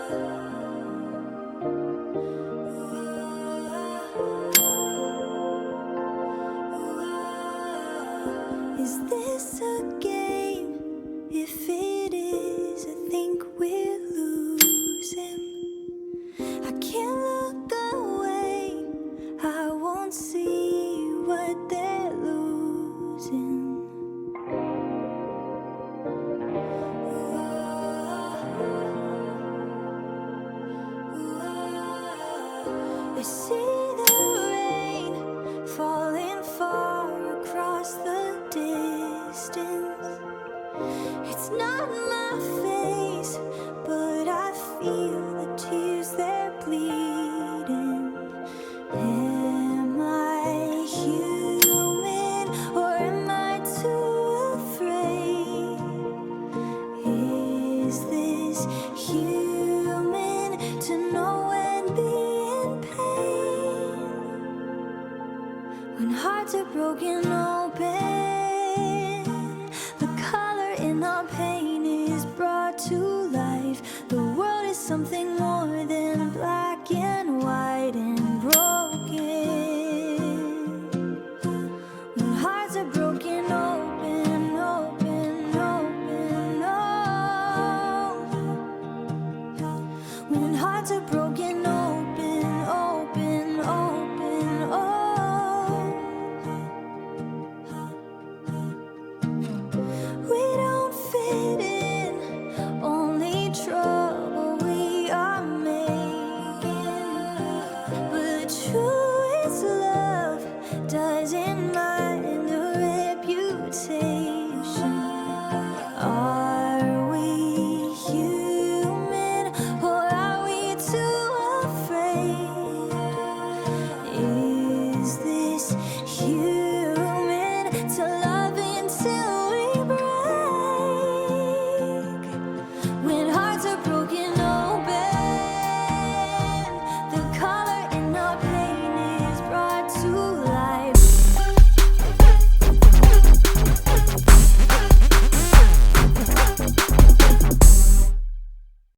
Is this a game? If it is, I think we're losing. I can't look away, I won't see what they're losing. I see the rain falling far across the distance. It's not my face, but I feel the tears, they're bleeding. Am I human or am I too afraid? Is this human to know and be in pain? When hearts are broken open, the color in our pain is brought to life. The world is something more than black and white and broken. When hearts are broken open, open, open, oh. When hearts are broken open.